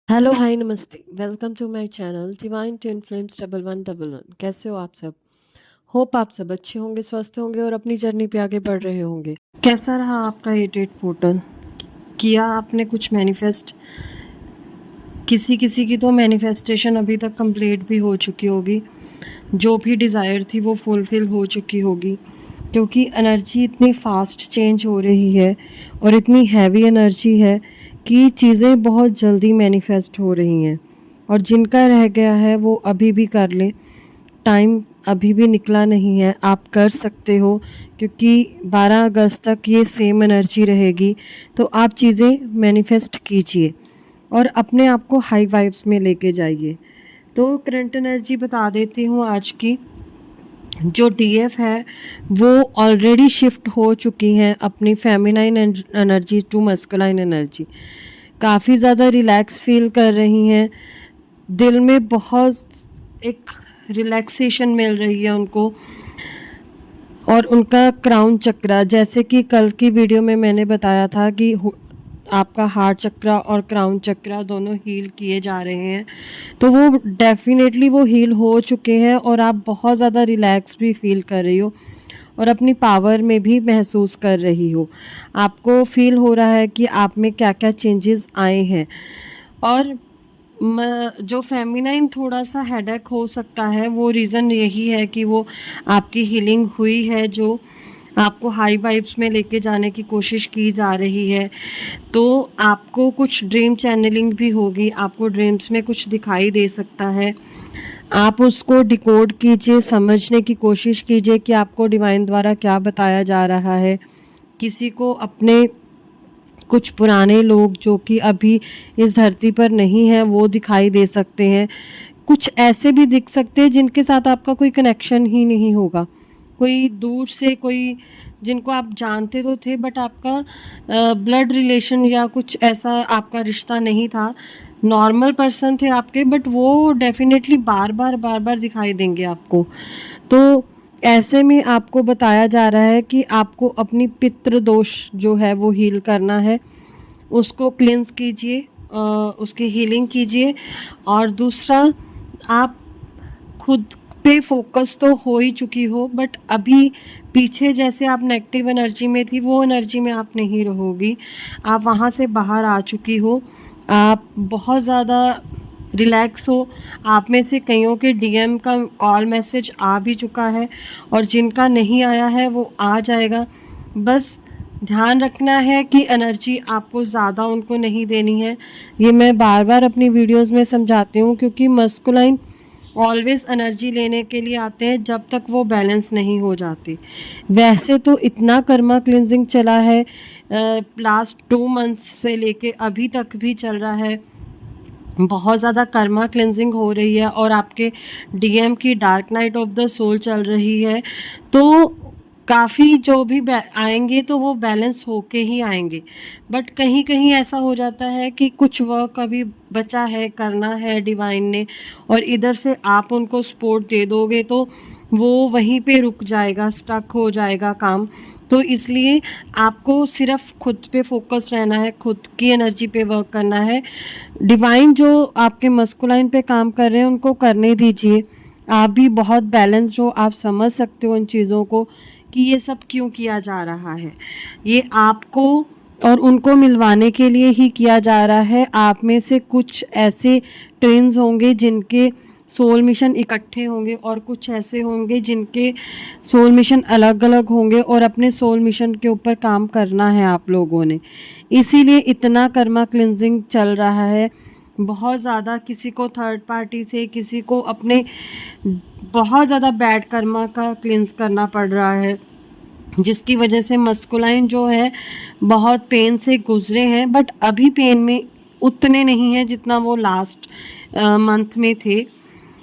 Hello hi नमस्ते welcome to my channel divine twin flames 1111। कैसे हो आप सब। होप आप सब अच्छे होंगे, स्वस्थ होंगे और अपनी जर्नी पे आगे बढ़ रहे होंगे। कैसा रहा आपका 88 पोर्टल? किया आपने कुछ मैनिफेस्ट? किसी किसी की तो मैनिफेस्टेशन अभी तक कंप्लीट भी हो चुकी होगी, जो भी डिज़ायर थी वो फुलफ़िल हो चुकी होगी, क्योंकि एनर्जी इतनी फास्ट चेंज हो रही है और इतनी हैवी एनर्जी है कि चीज़ें बहुत जल्दी मैनिफेस्ट हो रही हैं। और जिनका रह गया है वो अभी भी कर लें, टाइम अभी भी निकला नहीं है, आप कर सकते हो, क्योंकि 12 अगस्त तक ये सेम एनर्जी रहेगी। तो आप चीज़ें मैनिफेस्ट कीजिए और अपने आप को हाई वाइब्स में लेके जाइए। तो करंट एनर्जी बता देती हूँ आज की। जो डीएफ है वो ऑलरेडी शिफ्ट हो चुकी हैं अपनी feminine energy to masculine energy. काफ़ी ज़्यादा रिलैक्स फील कर रही हैं, दिल में बहुत एक रिलैक्सेशन मिल रही है उनको। और उनका क्राउन चक्रा, जैसे कि कल की वीडियो में मैंने बताया था कि आपका हार्ट चक्रा और क्राउन चक्रा दोनों हील किए जा रहे हैं, तो वो डेफिनेटली वो हील हो चुके हैं और आप बहुत ज़्यादा रिलैक्स भी फील कर रही हो और अपनी पावर में भी महसूस कर रही हो। आपको फील हो रहा है कि आप में क्या क्या चेंजेस आए हैं। और जो फेमिनाइन थोड़ा सा हेडेक हो सकता है, वो रीज़न यही है कि वो आपकी हीलिंग हुई है, जो आपको हाई वाइब्स में लेके जाने की कोशिश की जा रही है। तो आपको कुछ ड्रीम चैनलिंग भी होगी, आपको ड्रीम्स में कुछ दिखाई दे सकता है। आप उसको डिकोड कीजिए, समझने की कोशिश कीजिए कि आपको डिवाइन द्वारा क्या बताया जा रहा है। किसी को अपने कुछ पुराने लोग जो कि अभी इस धरती पर नहीं हैं वो दिखाई दे सकते हैं। कुछ ऐसे भी दिख सकते हैं जिनके साथ आपका कोई कनेक्शन ही नहीं होगा, कोई दूर से, कोई जिनको आप जानते तो थे बट आपका ब्लड रिलेशन या कुछ ऐसा आपका रिश्ता नहीं था, नॉर्मल पर्सन थे आपके, बट वो डेफिनेटली बार बार दिखाई देंगे आपको। तो ऐसे में आपको बताया जा रहा है कि आपको अपनी पितृ दोष जो है वो हील करना है, उसको क्लींस कीजिए, उसकी हीलिंग कीजिए। और दूसरा, आप खुद पे फोकस तो हो ही चुकी हो, बट अभी पीछे जैसे आप नेगेटिव एनर्जी में थी वो एनर्जी में आप नहीं रहोगी, आप वहाँ से बाहर आ चुकी हो। आप बहुत ज़्यादा रिलैक्स हो। आप में से कईयों के डीएम का कॉल मैसेज आ भी चुका है और जिनका नहीं आया है वो आ जाएगा। बस ध्यान रखना है कि एनर्जी आपको ज़्यादा उनको नहीं देनी है। ये मैं बार बार अपनी वीडियोस में समझाती हूँ, क्योंकि मस्कुलाइन ऑलवेज एनर्जी लेने के लिए आते हैं जब तक वो बैलेंस नहीं हो जाते। वैसे तो इतना कर्मा क्लिनजिंग चला है, लास्ट 2 मंथ्स से लेके अभी तक भी चल रहा है, बहुत ज़्यादा कर्मा क्लिनजिंग हो रही है और आपके डीएम की dark night of the soul चल रही है। तो काफ़ी जो भी आएंगे तो वो बैलेंस होके ही आएंगे, बट कहीं कहीं ऐसा हो जाता है कि कुछ वर्क अभी बचा है, करना है डिवाइन ने, और इधर से आप उनको सपोर्ट दे दोगे तो वो वहीं पे रुक जाएगा, स्टक हो जाएगा काम। तो इसलिए आपको सिर्फ खुद पे फोकस रहना है, खुद की एनर्जी पे वर्क करना है। डिवाइन जो आपके मस्कुलाइन पे काम कर रहे हैं उनको करने दीजिए। आप भी बहुत बैलेंस्ड हो, आप समझ सकते हो इन चीज़ों को कि ये सब क्यों किया जा रहा है। ये आपको और उनको मिलवाने के लिए ही किया जा रहा है। आप में से कुछ ऐसे ट्विन्स होंगे जिनके सोल मिशन इकट्ठे होंगे और कुछ ऐसे होंगे जिनके सोल मिशन अलग अलग होंगे, और अपने सोल मिशन के ऊपर काम करना है आप लोगों ने। इसीलिए इतना कर्मा क्लिनजिंग चल रहा है बहुत ज़्यादा। किसी को थर्ड पार्टी से, किसी को अपने बहुत ज़्यादा बैड कर्मा का क्लिनज करना पड़ रहा है, जिसकी वजह से मस्कुलाइन जो है बहुत पेन से गुजरे हैं, बट अभी पेन में उतने नहीं हैं जितना वो लास्ट मंथ में थे।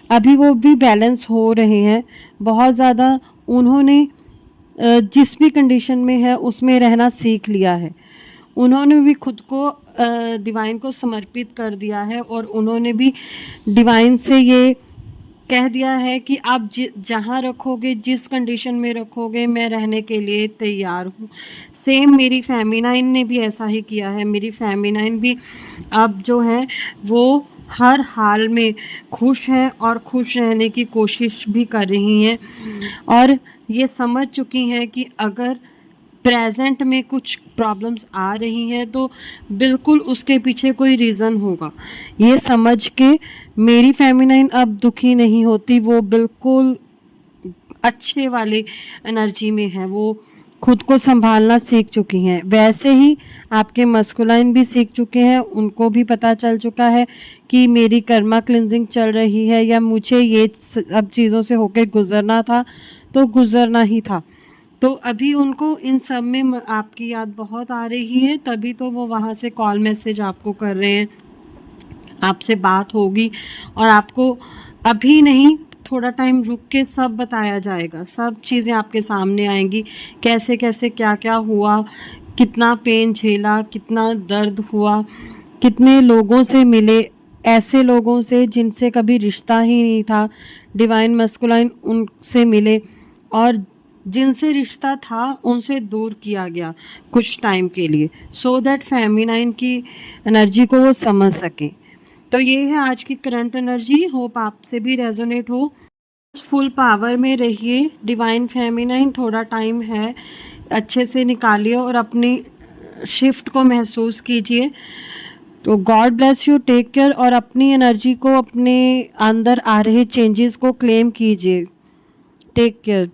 अभी वो भी बैलेंस हो रहे हैं बहुत ज़्यादा। उन्होंने जिस भी कंडीशन में है उसमें रहना सीख लिया है। उन्होंने भी खुद को डिवाइन को समर्पित कर दिया है और उन्होंने भी डिवाइन से ये कह दिया है कि आप जहाँ रखोगे, जिस कंडीशन में रखोगे, मैं रहने के लिए तैयार हूँ। सेम मेरी फेमिनाइन ने भी ऐसा ही किया है। मेरी फेमिनाइन भी अब जो है वो हर हाल में खुश है और खुश रहने की कोशिश भी कर रही हैं और ये समझ चुकी हैं कि अगर प्रेजेंट में कुछ प्रॉब्लम्स आ रही हैं तो बिल्कुल उसके पीछे कोई रीज़न होगा। ये समझ के मेरी फेमिनाइन अब दुखी नहीं होती, वो बिल्कुल अच्छे वाले एनर्जी में है, वो खुद को संभालना सीख चुकी हैं। वैसे ही आपके मस्कुलाइन भी सीख चुके हैं, उनको भी पता चल चुका है कि मेरी कर्मा क्लिनजिंग चल रही है या मुझे ये सब चीज़ों से होके गुजरना था तो गुजरना ही था। तो अभी उनको इन सब में आपकी याद बहुत आ रही है, तभी तो वो वहाँ से कॉल मैसेज आपको कर रहे हैं, आपसे बात होगी और आपको अभी नहीं थोड़ा टाइम रुक के सब बताया जाएगा, सब चीज़ें आपके सामने आएंगी, कैसे कैसे क्या क्या हुआ, कितना पेन झेला, कितना दर्द हुआ, कितने लोगों से मिले, ऐसे लोगों से जिनसे कभी रिश्ता ही नहीं था, डिवाइन मस्कुलाइन उनसे मिले और जिनसे रिश्ता था उनसे दूर किया गया कुछ टाइम के लिए, सो दैट फेमिनाइन की एनर्जी को वो समझ सकें। तो ये है आज की करंट एनर्जी, होप आपसे भी रेजोनेट हो। फुल पावर में रहिए डिवाइन फेमिनाइन, थोड़ा टाइम है, अच्छे से निकालिए और अपनी शिफ्ट को महसूस कीजिए। तो God bless you, take care और अपनी एनर्जी को, अपने अंदर आ रहे चेंजेस को क्लेम कीजिए। Take care.